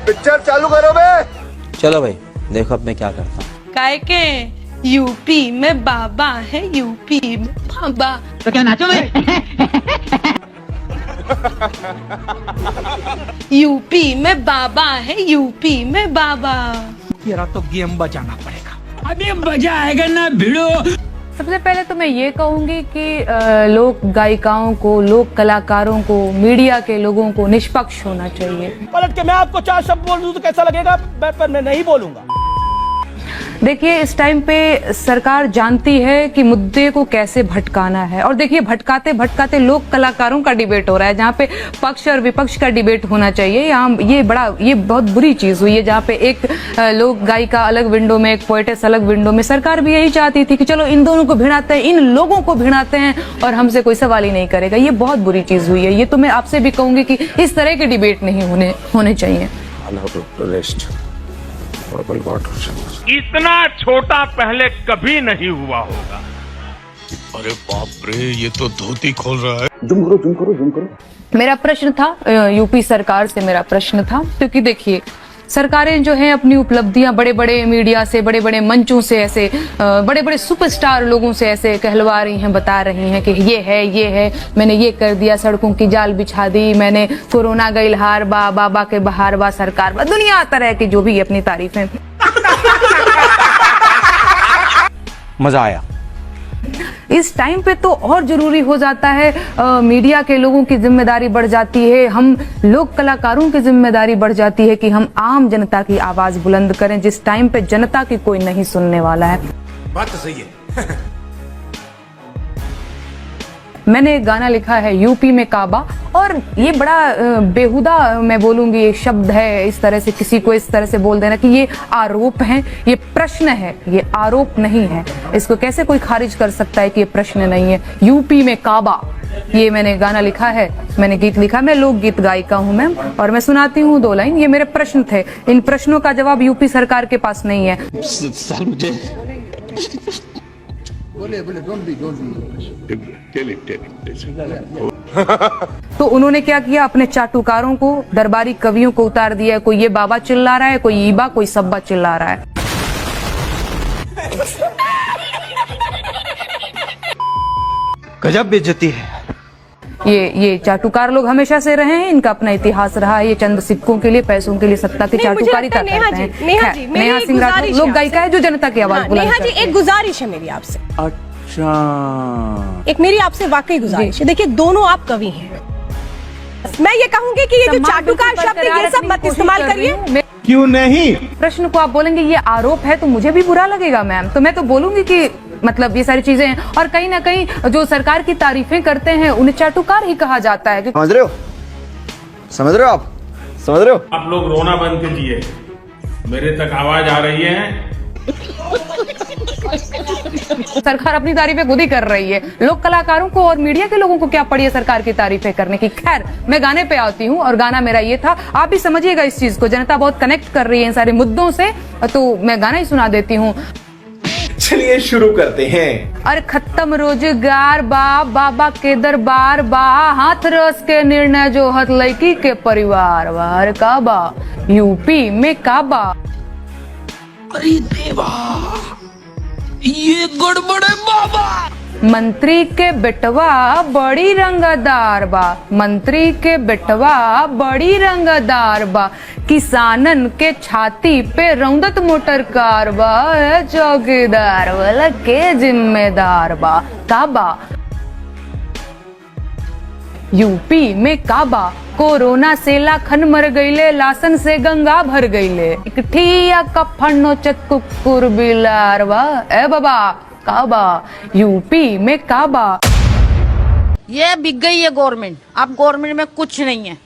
Picture चालू करो बे। चलो भाई देखो अब मैं क्या करता हूँ। काय के यूपी में बाबा है, यूपी में बाबा। तो क्या नाचो मैं? यूपी में बाबा है, यूपी में बाबा। तेरा तो गेम बजाना पड़ेगा। अभी मजा आएगा ना भिड़ो। सबसे पहले तो मैं ये कहूंगी कि लोक गायिकाओं को, लोक कलाकारों को, मीडिया के लोगों को निष्पक्ष होना चाहिए। पलट के मैं आपको 4 शब्द बोल दूं तो कैसा लगेगा, पर मैं नहीं बोलूंगा। देखिए इस टाइम पे सरकार जानती है कि मुद्दे को कैसे भटकाना है, और देखिए भटकाते भटकाते लोक कलाकारों का डिबेट हो रहा है, जहाँ पे पक्ष और विपक्ष का डिबेट होना चाहिए। यहाँ ये बहुत बुरी चीज हुई है, जहाँ पे एक लोक गायिका अलग विंडो में, एक पोएटेस अलग विंडो में। सरकार भी यही चाहती थी कि चलो इन दोनों को भिड़ाते हैं, इन लोगों को भिड़ाते हैं और हमसे कोई सवाल ही नहीं करेगा। ये बहुत बुरी चीज हुई है। ये तो मैं आपसे भी कहूंगी कि इस तरह के डिबेट नहीं होने चाहिए। इतना छोटा पहले कभी नहीं हुआ होगा। अरे बाप रे, ये तो धोती खोल रहा है। जूम करो। मेरा प्रश्न था यूपी सरकार से, मेरा प्रश्न था क्योंकि देखिए सरकारें जो हैं अपनी उपलब्धियां बड़े बड़े मीडिया से, बड़े बड़े मंचों से, ऐसे बड़े बड़े सुपरस्टार लोगों से ऐसे कहलवा रही हैं, बता रही हैं कि ये है, मैंने ये कर दिया, सड़कों की जाल बिछा दी, मैंने कोरोना गईल हार बा, बाबा के बहार बा, सरकार बा, दुनिया तरह की जो भी अपनी तारीफें। मजा आया। इस टाइम पे तो और जरूरी हो जाता है, मीडिया के लोगों की जिम्मेदारी बढ़ जाती है, हम लोक कलाकारों की जिम्मेदारी बढ़ जाती है कि हम आम जनता की आवाज बुलंद करें, जिस टाइम पे जनता की कोई नहीं सुनने वाला है। बात तो सही है। मैंने एक गाना लिखा है यूपी में काबा, और ये बड़ा बेहुदा मैं बोलूंगी एक शब्द है, इस तरह से किसी को इस तरह से बोल देना कि ये आरोप है, ये प्रश्न है, ये आरोप नहीं है। इसको कैसे कोई खारिज कर सकता है कि ये प्रश्न नहीं है। यूपी में काबा, ये मैंने गाना लिखा है, मैंने गीत लिखा, मैं लोक गीत गायिका हूँ मैम, और मैं सुनाती हूँ 2 लाइन। ये मेरे प्रश्न थे, इन प्रश्नों का जवाब यूपी सरकार के पास नहीं है। तो उन्होंने क्या किया, अपने चाटुकारों को, दरबारी कवियों को उतार दिया। कोई ये बाबा चिल्ला रहा है, कोई ईबा, कोई सब्बा चिल्ला रहा है। गजब बेइज्जती है। ये चाटुकार लोग हमेशा से रहे हैं, इनका अपना इतिहास रहा है। ये चंद सिक्कों के लिए, पैसों के लिए सत्ता की चाटुकारिता करते हैं। नेहा सिंह राठौर लोक गायिका है जो जनता की आवाज बुलंद करती है। नेहा जी, एक गुजारिश है मेरी आपसे। अच्छा, एक मेरी आपसे वाकई गुजारिश है। देखिए दोनों आप कवि हैं, मैं ये कहूंगी कि ये जो चाटुकार शब्द है ये सब मत इस्तेमाल करिए। क्यों नहीं? प्रश्न को आप बोलेंगे ये आरोप है तो मुझे भी बुरा लगेगा मैम, तो मैं तो बोलूंगी कि मतलब ये सारी चीजें हैं, और कहीं ना कहीं जो सरकार की तारीफें करते हैं उन्हें चाटुकार ही कहा जाता है। समझ रहे हो आप? समझ रहे हो? आप लोग रोना बंद कीजिए, मेरे तक आवाज आ रही है। सरकार अपनी तारीफें खुद ही कर रही है, लोक कलाकारों को और मीडिया के लोगों को क्या पड़ी है सरकार की तारीफें करने की। खैर मैं गाने पे आती हूँ, और गाना मेरा ये था, आप भी समझिएगा इस चीज को, जनता बहुत कनेक्ट कर रही है इन सारे मुद्दों से, तो मैं गाना ही सुना देती हूँ। चलिए शुरू करते हैं। अरे खत्म रोजगार बा, बाबा के दरबार बा, हाथ रस के निर्णय जो हत लड़की के परिवार बा। अरे काबा यूपी में काबा। अरे देवा, ये गड़बड़ है बाबा। मंत्री के बेटवा बड़ी रंगदार बा, मंत्री के बेटवा बड़ी रंगदार बा, किसानन के छाती पे रौंदत मोटर कार बा, चौकीदार वाला के जिम्मेदार बा। काबा यूपी में काबा, कोरोना से लाखन मर गईले, लासन से गंगा भर गईले, ठिया कफनो चत कुकुर बिलार बा। ए बाबा काबा यूपी में काबा। ये बिक गई है गवर्नमेंट, अब गवर्नमेंट में कुछ नहीं है।